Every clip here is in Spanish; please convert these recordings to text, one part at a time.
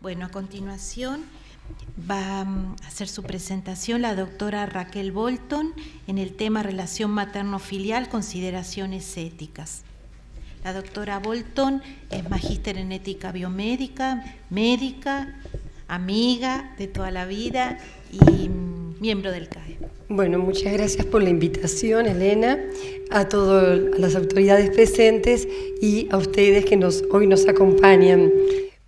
Bueno, a continuación va a hacer su presentación la doctora Raquel Bolton en el tema relación materno-filial, consideraciones éticas. La doctora Bolton es magíster en ética biomédica, médica, amiga de toda la vida y miembro del CAE. Bueno, muchas gracias por la invitación, Elena, a todas las autoridades presentes y a ustedes que hoy nos acompañan.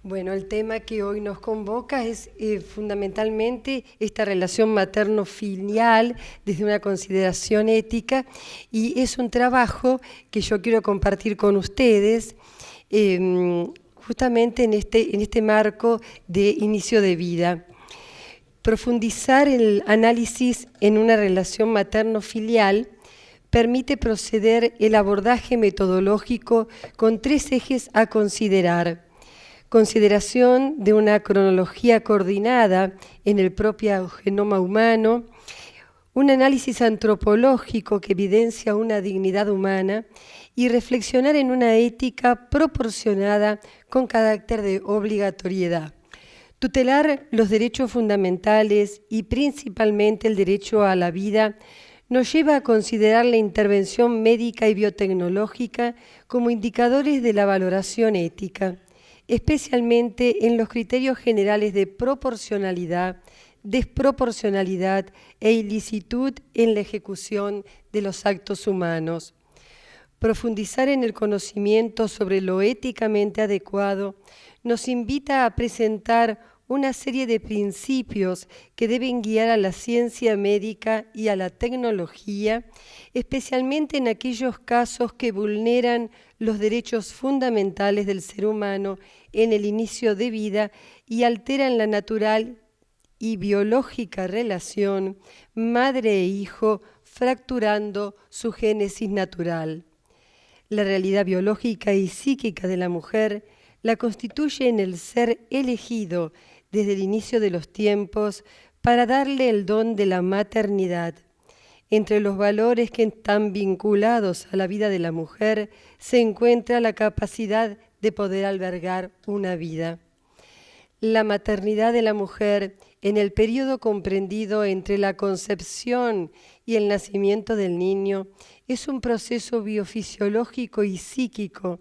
Bueno, el tema que hoy nos convoca es fundamentalmente esta relación materno-filial desde una consideración ética, y es un trabajo que yo quiero compartir con ustedes justamente en este marco de inicio de vida. Profundizar el análisis en una relación materno-filial permite proceder el abordaje metodológico con 3 ejes a considerar: consideración de una cronología coordinada en el propio genoma humano, un análisis antropológico que evidencia una dignidad humana y reflexionar en una ética proporcionada con carácter de obligatoriedad. Tutelar los derechos fundamentales y principalmente el derecho a la vida nos lleva a considerar la intervención médica y biotecnológica como indicadores de la valoración ética, especialmente en los criterios generales de proporcionalidad, desproporcionalidad e ilicitud en la ejecución de los actos humanos. Profundizar en el conocimiento sobre lo éticamente adecuado nos invita a presentar una serie de principios que deben guiar a la ciencia médica y a la tecnología, especialmente en aquellos casos que vulneran los derechos fundamentales del ser humano en el inicio de vida y alteran la natural y biológica relación madre e hijo, fracturando su génesis natural. La realidad biológica y psíquica de la mujer la constituye en el ser elegido desde el inicio de los tiempos para darle el don de la maternidad. Entre los valores que están vinculados a la vida de la mujer se encuentra la capacidad de poder albergar una vida. La maternidad de la mujer, en el periodo comprendido entre la concepción y el nacimiento del niño, es un proceso biofisiológico y psíquico,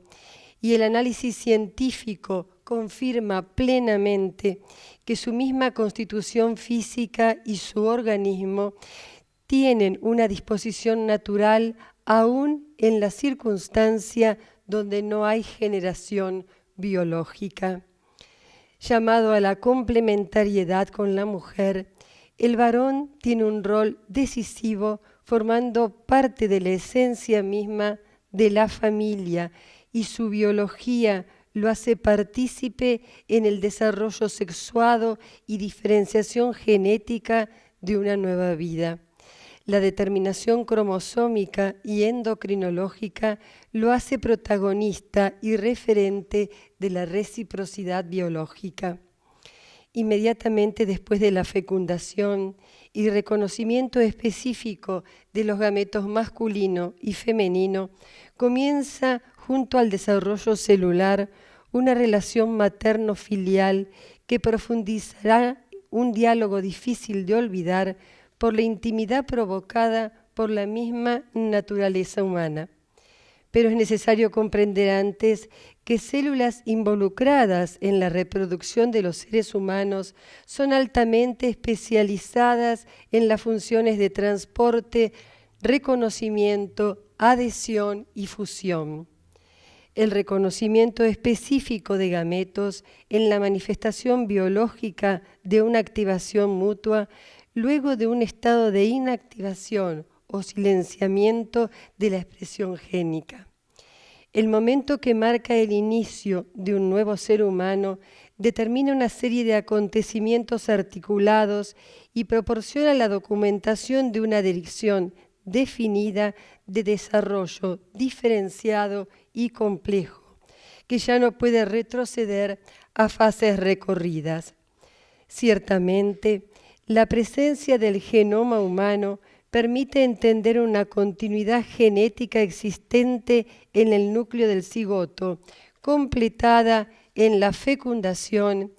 y el análisis científico confirma plenamente que su misma constitución física y su organismo tienen una disposición natural aún en la circunstancia donde no hay generación biológica. Llamado a la complementariedad con la mujer, el varón tiene un rol decisivo formando parte de la esencia misma de la familia, y su biología lo hace partícipe en el desarrollo sexuado y diferenciación genética de una nueva vida. La determinación cromosómica y endocrinológica lo hace protagonista y referente de la reciprocidad biológica. Inmediatamente después de la fecundación y reconocimiento específico de los gametos masculino y femenino, comienza, junto al desarrollo celular, una relación materno-filial que profundizará un diálogo difícil de olvidar por la intimidad provocada por la misma naturaleza humana. Pero es necesario comprender antes que células involucradas en la reproducción de los seres humanos son altamente especializadas en las funciones de transporte, reconocimiento, adhesión y fusión. El reconocimiento específico de gametos en la manifestación biológica de una activación mutua luego de un estado de inactivación o silenciamiento de la expresión génica. El momento que marca el inicio de un nuevo ser humano determina una serie de acontecimientos articulados y proporciona la documentación de una dirección definida de desarrollo diferenciado y complejo, que ya no puede retroceder a fases recorridas. Ciertamente, la presencia del genoma humano permite entender una continuidad genética existente en el núcleo del cigoto, completada en la fecundación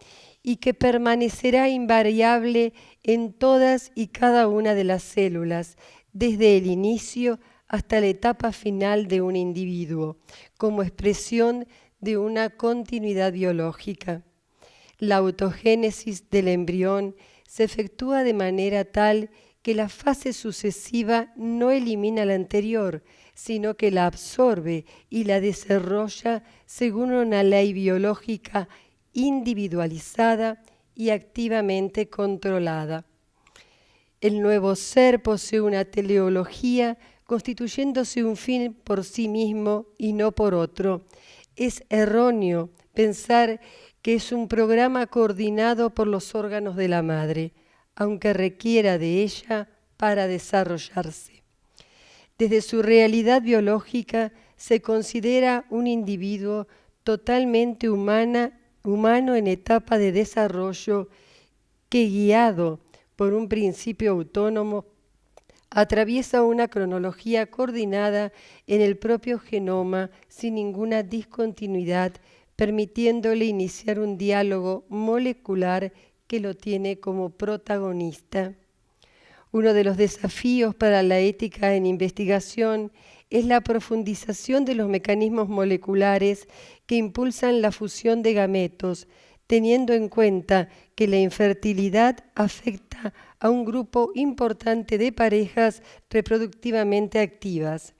y que permanecerá invariable en todas y cada una de las células, desde el inicio hasta la etapa final de un individuo, como expresión de una continuidad biológica. La autogénesis del embrión se efectúa de manera tal que la fase sucesiva no elimina la anterior, sino que la absorbe y la desarrolla según una ley biológica individualizada y activamente controlada. El nuevo ser posee una teleología constituyéndose un fin por sí mismo y no por otro. Es erróneo pensar que es un programa coordinado por los órganos de la madre, aunque requiera de ella para desarrollarse. Desde su realidad biológica se considera un individuo totalmente humano en etapa de desarrollo que, guiado por un principio autónomo, atraviesa una cronología coordinada en el propio genoma sin ninguna discontinuidad, permitiéndole iniciar un diálogo molecular que lo tiene como protagonista. Uno de los desafíos para la ética en investigación es la profundización de los mecanismos moleculares que impulsan la fusión de gametos, teniendo en cuenta que la infertilidad afecta a un grupo importante de parejas reproductivamente activas.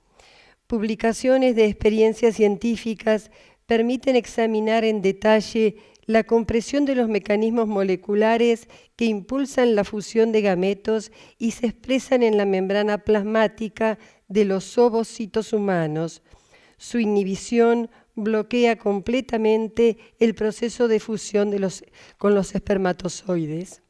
Publicaciones de experiencias científicas permiten examinar en detalle la compresión de los mecanismos moleculares que impulsan la fusión de gametos y se expresan en la membrana plasmática de los ovocitos humanos. Su inhibición bloquea completamente el proceso de fusión con los espermatozoides.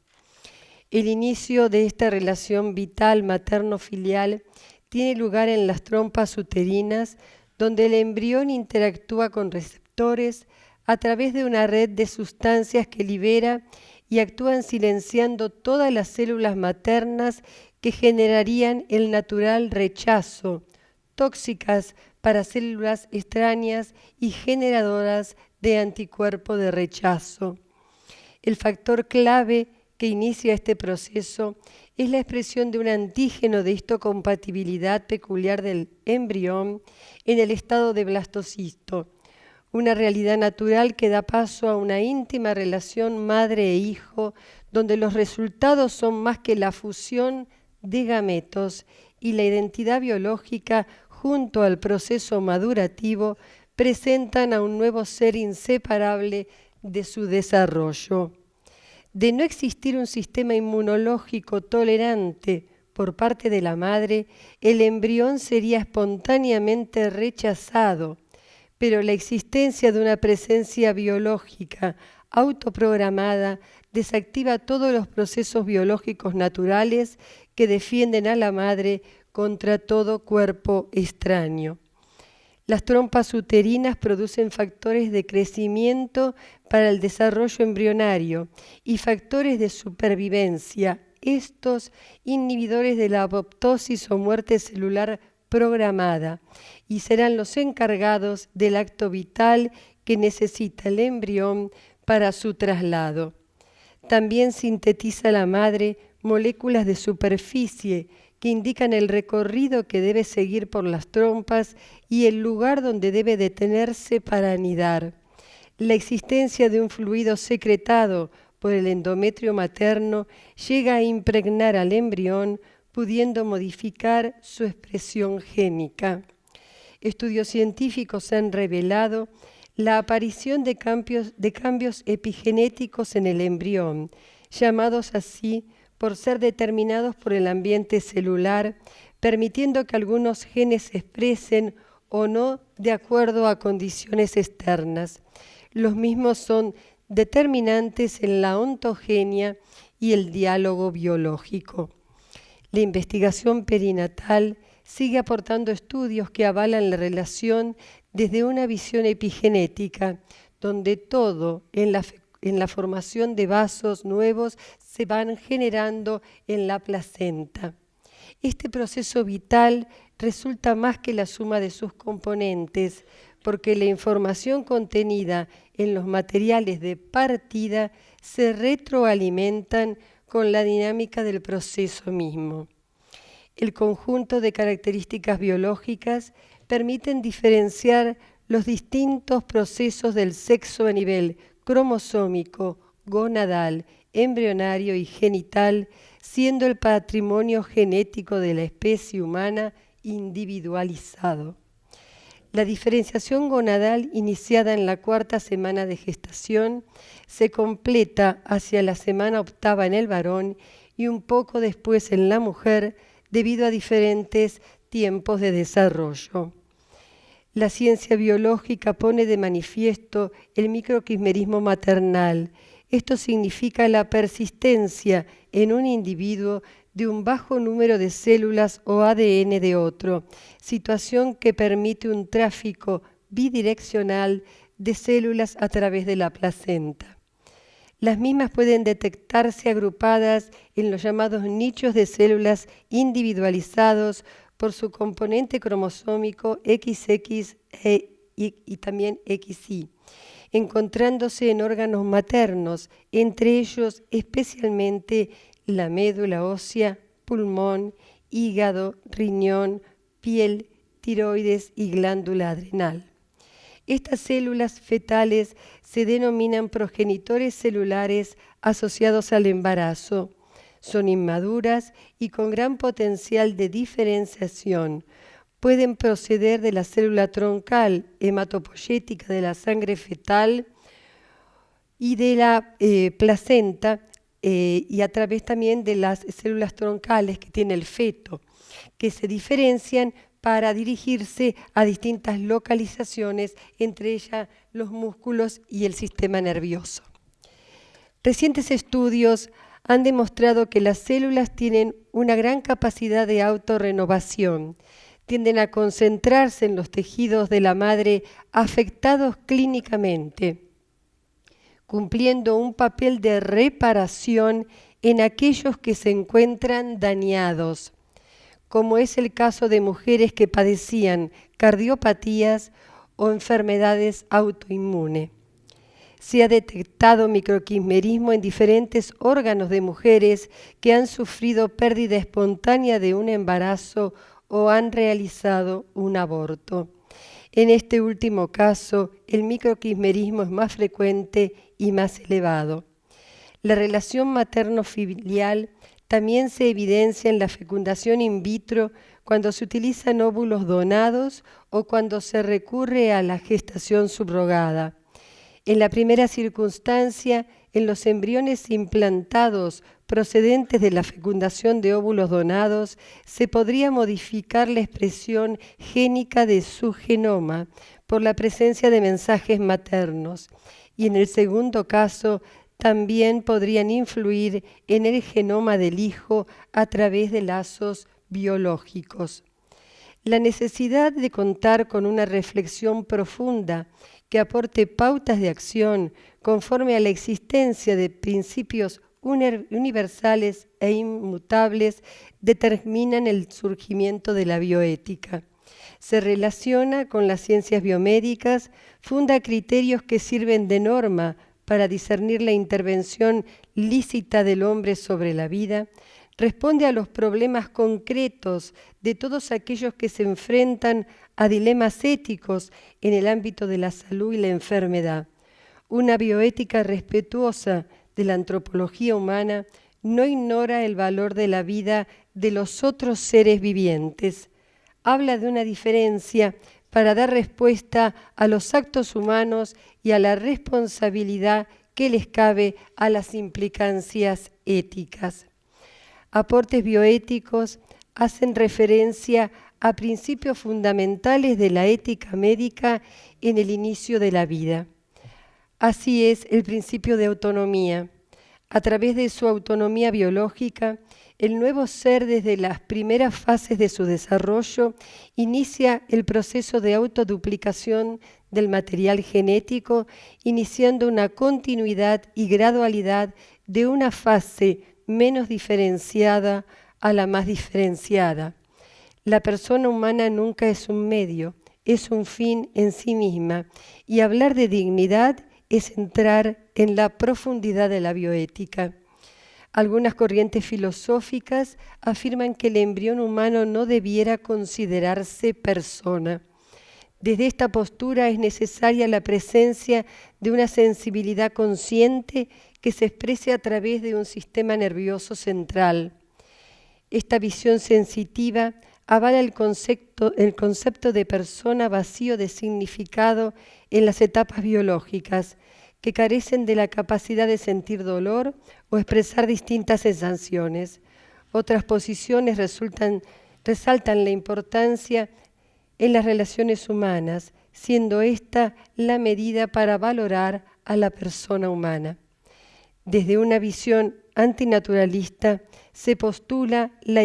El inicio de esta relación vital materno-filial tiene lugar en las trompas uterinas, donde el embrión interactúa con receptores a través de una red de sustancias que libera y actúan silenciando todas las células maternas que generarían el natural rechazo, tóxicas para células extrañas y generadoras de anticuerpo de rechazo. El factor clave que inicia este proceso es la expresión de un antígeno de histocompatibilidad peculiar del embrión en el estado de blastocisto, una realidad natural que da paso a una íntima relación madre e hijo, donde los resultados son más que la fusión de gametos y la identidad biológica junto al proceso madurativo presentan a un nuevo ser inseparable de su desarrollo. De no existir un sistema inmunológico tolerante por parte de la madre, el embrión sería espontáneamente rechazado, pero la existencia de una presencia biológica autoprogramada desactiva todos los procesos biológicos naturales que defienden a la madre contra todo cuerpo extraño. Las trompas uterinas producen factores de crecimiento para el desarrollo embrionario y factores de supervivencia, estos inhibidores de la apoptosis o muerte celular programada, y serán los encargados del acto vital que necesita el embrión para su traslado. También sintetiza la madre moléculas de superficie que indican el recorrido que debe seguir por las trompas y el lugar donde debe detenerse para anidar. La existencia de un fluido secretado por el endometrio materno llega a impregnar al embrión, pudiendo modificar su expresión génica. Estudios científicos han revelado la aparición de cambios epigenéticos en el embrión, llamados así por ser determinados por el ambiente celular, permitiendo que algunos genes se expresen o no de acuerdo a condiciones externas. Los mismos son determinantes en la ontogenia y el diálogo biológico. La investigación perinatal sigue aportando estudios que avalan la relación desde una visión epigenética, donde todo en la formación de vasos nuevos se van generando en la placenta. Este proceso vital resulta más que la suma de sus componentes, porque la información contenida en los materiales de partida se retroalimentan con la dinámica del proceso mismo. El conjunto de características biológicas permiten diferenciar los distintos procesos del sexo a nivel cromosómico, gonadal, embrionario y genital, siendo el patrimonio genético de la especie humana individualizado. La diferenciación gonadal, iniciada en la 4ª semana de gestación, se completa hacia la semana 8ª en el varón y un poco después en la mujer, debido a diferentes tiempos de desarrollo. La ciencia biológica pone de manifiesto el microquismerismo maternal. Esto significa la persistencia en un individuo de un bajo número de células o ADN de otro, situación que permite un tráfico bidireccional de células a través de la placenta. Las mismas pueden detectarse agrupadas en los llamados nichos de células individualizados por su componente cromosómico XX y también XY, encontrándose en órganos maternos, entre ellos especialmente la médula ósea, pulmón, hígado, riñón, piel, tiroides y glándula adrenal. Estas células fetales se denominan progenitores celulares asociados al embarazo. Son inmaduras y con gran potencial de diferenciación. Pueden proceder de la célula troncal hematopoyética de la sangre fetal y de la placenta y a través también de las células troncales que tiene el feto, que se diferencian para dirigirse a distintas localizaciones, entre ellas los músculos y el sistema nervioso. Recientes estudios han demostrado que las células tienen una gran capacidad de autorrenovación. Tienden a concentrarse en los tejidos de la madre afectados clínicamente, cumpliendo un papel de reparación en aquellos que se encuentran dañados, como es el caso de mujeres que padecían cardiopatías o enfermedades autoinmunes. Se ha detectado microquismerismo en diferentes órganos de mujeres que han sufrido pérdida espontánea de un embarazo o han realizado un aborto. En este último caso, el microquismerismo es más frecuente y más elevado. La relación materno-filial también se evidencia en la fecundación in vitro cuando se utilizan óvulos donados o cuando se recurre a la gestación subrogada. En la primera circunstancia, en los embriones implantados procedentes de la fecundación de óvulos donados, se podría modificar la expresión génica de su genoma por la presencia de mensajes maternos. Y en el segundo caso, también podrían influir en el genoma del hijo a través de lazos biológicos. La necesidad de contar con una reflexión profunda que aporte pautas de acción conforme a la existencia de principios universales e inmutables determinan el surgimiento de la bioética. Se relaciona con las ciencias biomédicas, funda criterios que sirven de norma para discernir la intervención lícita del hombre sobre la vida, responde a los problemas concretos de todos aquellos que se enfrentan a dilemas éticos en el ámbito de la salud y la enfermedad. Una bioética respetuosa de la antropología humana no ignora el valor de la vida de los otros seres vivientes. Habla de una diferencia para dar respuesta a los actos humanos y a la responsabilidad que les cabe a las implicancias éticas. Aportes bioéticos hacen referencia a principios fundamentales de la ética médica en el inicio de la vida. Así es el principio de autonomía. A través de su autonomía biológica, el nuevo ser desde las primeras fases de su desarrollo inicia el proceso de autoduplicación del material genético, iniciando una continuidad y gradualidad de una fase menos diferenciada a la más diferenciada. La persona humana nunca es un medio, es un fin en sí misma y hablar de dignidad es entrar en la profundidad de la bioética. Algunas corrientes filosóficas afirman que el embrión humano no debiera considerarse persona. Desde esta postura es necesaria la presencia de una sensibilidad consciente que se exprese a través de un sistema nervioso central. Esta visión sensitiva avala el concepto de persona vacío de significado en las etapas biológicas, que carecen de la capacidad de sentir dolor o expresar distintas sensaciones. Otras posiciones resaltan la importancia en las relaciones humanas, siendo esta la medida para valorar a la persona humana. Desde una visión antinaturalista se postula la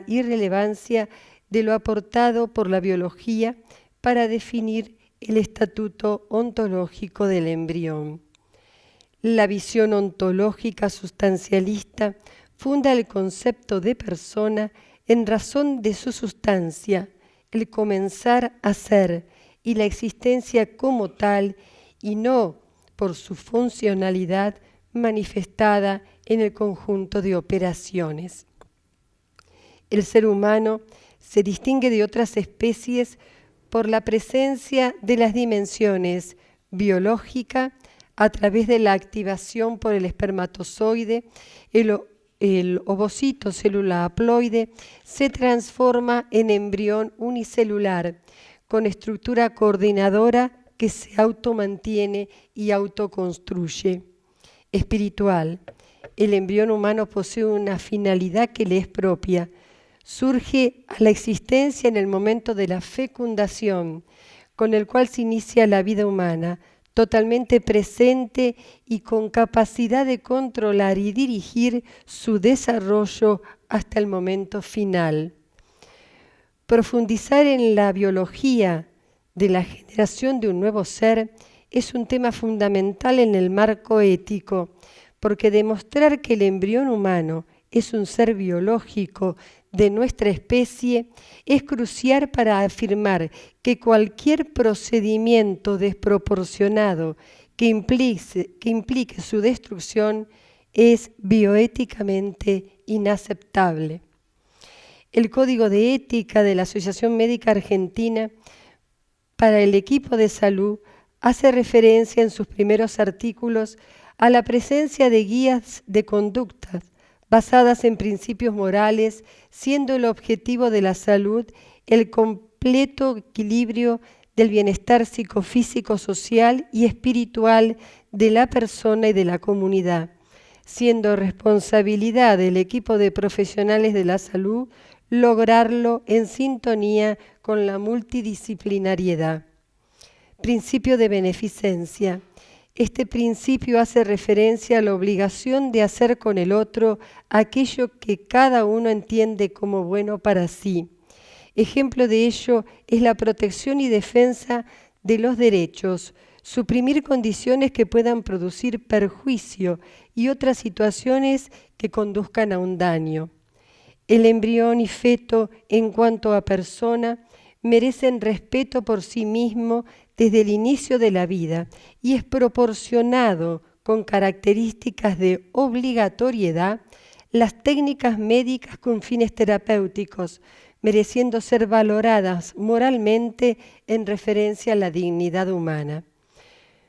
irrelevancia de lo aportado por la biología para definir el estatuto ontológico del embrión. La visión ontológica sustancialista funda el concepto de persona en razón de su sustancia, el comenzar a ser y la existencia como tal, y no por su funcionalidad manifestada en el conjunto de operaciones. El ser humano se distingue de otras especies por la presencia de las dimensiones biológica a través de la activación por el espermatozoide. El ovocito, célula haploide, se transforma en embrión unicelular con estructura coordinadora que se automantiene y autoconstruye. Espiritual. El embrión humano posee una finalidad que le es propia. Surge a la existencia en el momento de la fecundación, con el cual se inicia la vida humana, totalmente presente y con capacidad de controlar y dirigir su desarrollo hasta el momento final. Profundizar en la biología de la generación de un nuevo ser es un tema fundamental en el marco ético, porque demostrar que el embrión humano es un ser biológico de nuestra especie es crucial para afirmar que cualquier procedimiento desproporcionado que implique su destrucción es bioéticamente inaceptable. El Código de Ética de la Asociación Médica Argentina para el equipo de salud hace referencia en sus primeros artículos a la presencia de guías de conductas basadas en principios morales, siendo el objetivo de la salud el completo equilibrio del bienestar psicofísico, social y espiritual de la persona y de la comunidad, siendo responsabilidad del equipo de profesionales de la salud lograrlo en sintonía con la multidisciplinariedad. Principio de beneficencia. Este principio hace referencia a la obligación de hacer con el otro aquello que cada uno entiende como bueno para sí. Ejemplo de ello es la protección y defensa de los derechos, suprimir condiciones que puedan producir perjuicio y otras situaciones que conduzcan a un daño. El embrión y feto, en cuanto a persona, merecen respeto por sí mismo desde el inicio de la vida y es proporcionado con características de obligatoriedad las técnicas médicas con fines terapéuticos, mereciendo ser valoradas moralmente en referencia a la dignidad humana.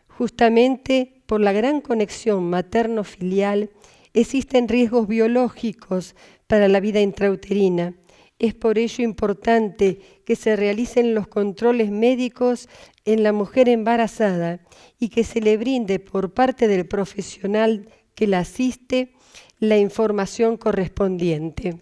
Justamente por la gran conexión materno-filial existen riesgos biológicos para la vida intrauterina. Es por ello importante que se realicen los controles médicos en la mujer embarazada y que se le brinde por parte del profesional que la asiste la información correspondiente.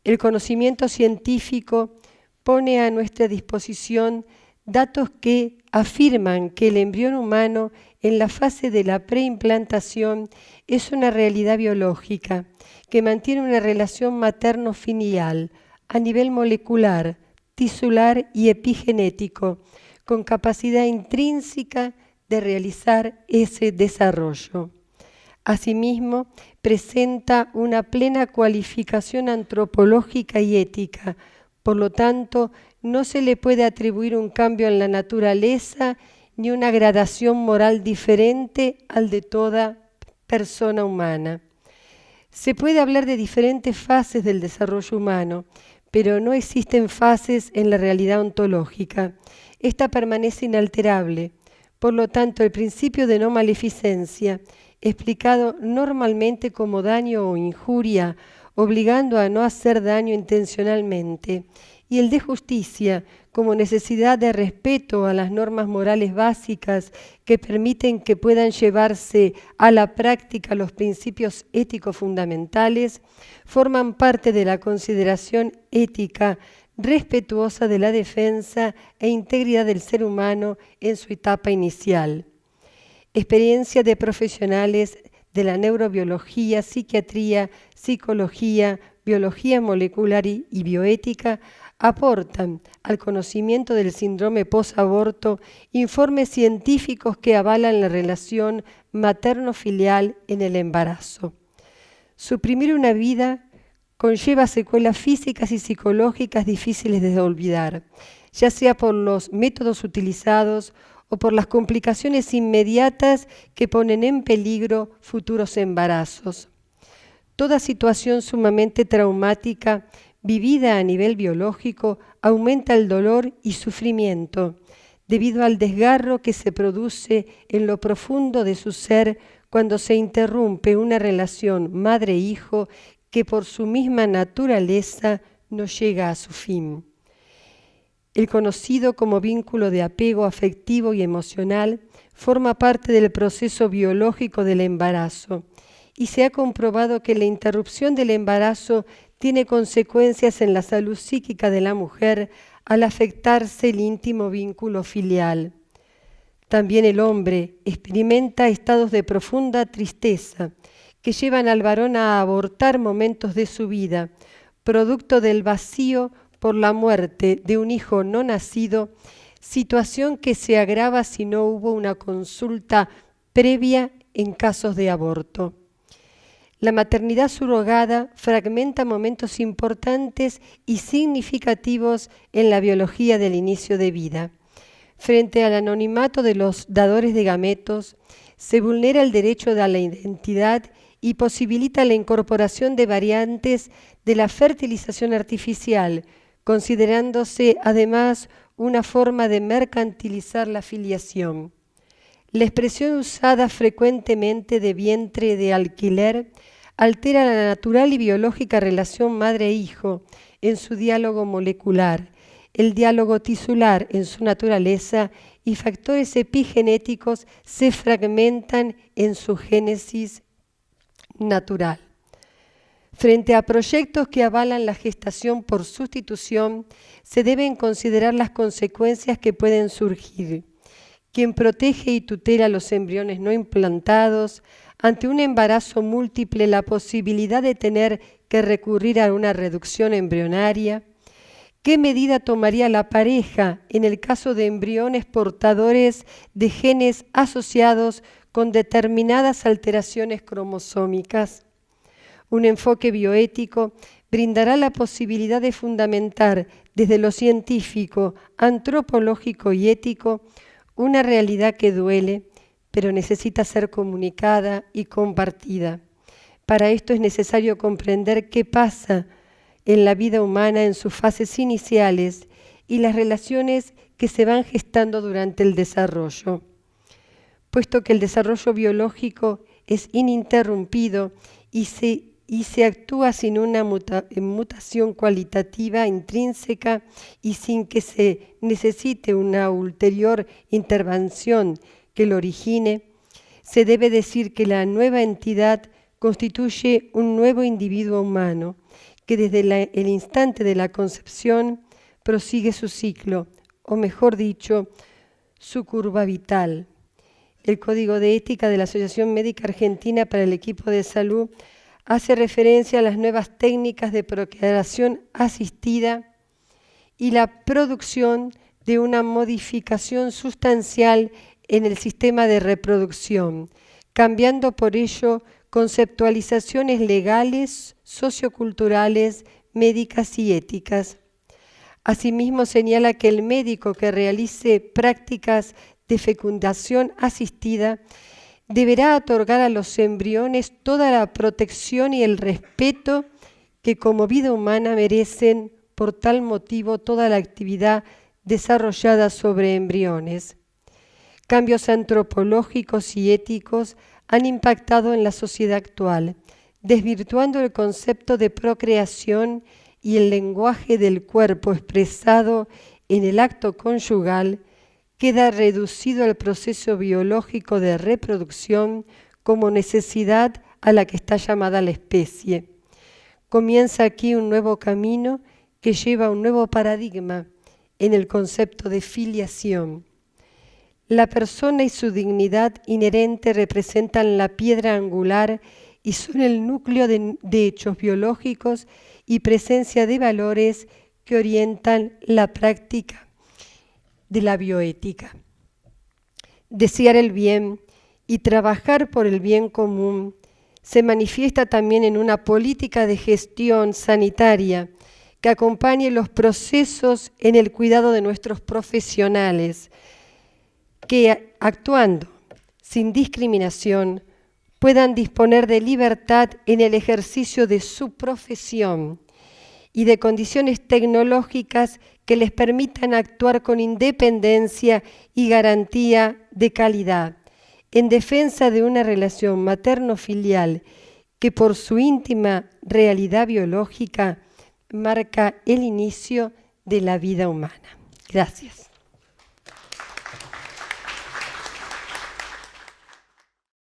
El conocimiento científico pone a nuestra disposición datos que afirman que el embrión humano en la fase de la preimplantación es una realidad biológica que mantiene una relación materno-filial a nivel molecular, tisular y epigenético, con capacidad intrínseca de realizar ese desarrollo. Asimismo, presenta una plena cualificación antropológica y ética, por lo tanto, no se le puede atribuir un cambio en la naturaleza ni una gradación moral diferente al de toda persona humana. Se puede hablar de diferentes fases del desarrollo humano, pero no existen fases en la realidad ontológica. Esta permanece inalterable. Por lo tanto, el principio de no maleficencia, explicado normalmente como daño o injuria, obligando a no hacer daño intencionalmente, y el de justicia, como necesidad de respeto a las normas morales básicas que permiten que puedan llevarse a la práctica los principios éticos fundamentales, forman parte de la consideración ética respetuosa de la defensa e integridad del ser humano en su etapa inicial. Experiencia de profesionales de la neurobiología, psiquiatría, psicología, biología molecular y bioética aportan al conocimiento del síndrome posaborto informes científicos que avalan la relación materno-filial en el embarazo. Suprimir una vida conlleva secuelas físicas y psicológicas difíciles de olvidar, ya sea por los métodos utilizados o por las complicaciones inmediatas que ponen en peligro futuros embarazos. Toda situación sumamente traumática vivida a nivel biológico aumenta el dolor y sufrimiento debido al desgarro que se produce en lo profundo de su ser cuando se interrumpe una relación madre-hijo que por su misma naturaleza no llega a su fin. El conocido como vínculo de apego afectivo y emocional forma parte del proceso biológico del embarazo y se ha comprobado que la interrupción del embarazo tiene consecuencias en la salud psíquica de la mujer al afectarse el íntimo vínculo filial. También el hombre experimenta estados de profunda tristeza que llevan al varón a abortar momentos de su vida, producto del vacío por la muerte de un hijo no nacido, situación que se agrava si no hubo una consulta previa en casos de aborto. La maternidad surrogada fragmenta momentos importantes y significativos en la biología del inicio de vida. Frente al anonimato de los dadores de gametos, se vulnera el derecho a la identidad y posibilita la incorporación de variantes de la fertilización artificial, considerándose además una forma de mercantilizar la filiación. La expresión usada frecuentemente de vientre de alquiler altera la natural y biológica relación madre-hijo en su diálogo molecular, el diálogo tisular en su naturaleza y factores epigenéticos se fragmentan en su génesis natural. Frente a proyectos que avalan la gestación por sustitución, se deben considerar las consecuencias que pueden surgir. Quien protege y tutela los embriones no implantados, ante un embarazo múltiple, la posibilidad de tener que recurrir a una reducción embrionaria. ¿Qué medida tomaría la pareja en el caso de embriones portadores de genes asociados con determinadas alteraciones cromosómicas? Un enfoque bioético brindará la posibilidad de fundamentar desde lo científico, antropológico y ético una realidad que duele, pero necesita ser comunicada y compartida. Para esto es necesario comprender qué pasa en la vida humana en sus fases iniciales y las relaciones que se van gestando durante el desarrollo. Puesto que el desarrollo biológico es ininterrumpido y se actúa sin una mutación cualitativa intrínseca y sin que se necesite una ulterior intervención que lo origine, se debe decir que la nueva entidad constituye un nuevo individuo humano que desde el instante de la concepción prosigue su ciclo, o mejor dicho, su curva vital. El Código de Ética de la Asociación Médica Argentina para el Equipo de Salud hace referencia a las nuevas técnicas de procreación asistida y la producción de una modificación sustancial en el sistema de reproducción, cambiando por ello conceptualizaciones legales, socioculturales, médicas y éticas. Asimismo, señala que el médico que realice prácticas de fecundación asistida deberá otorgar a los embriones toda la protección y el respeto que como vida humana merecen. Por tal motivo, toda la actividad desarrollada sobre embriones. Cambios antropológicos y éticos han impactado en la sociedad actual, desvirtuando el concepto de procreación y el lenguaje del cuerpo expresado en el acto conyugal queda reducido al proceso biológico de reproducción como necesidad a la que está llamada la especie. Comienza aquí un nuevo camino que lleva a un nuevo paradigma en el concepto de filiación. La persona y su dignidad inherente representan la piedra angular y son el núcleo de hechos biológicos y presencia de valores que orientan la práctica de la bioética. Desear el bien y trabajar por el bien común se manifiesta también en una política de gestión sanitaria que acompañe los procesos en el cuidado de nuestros profesionales, que actuando sin discriminación puedan disponer de libertad en el ejercicio de su profesión y de condiciones tecnológicas que les permitan actuar con independencia y garantía de calidad, en defensa de una relación materno-filial que por su íntima realidad biológica marca el inicio de la vida humana. Gracias.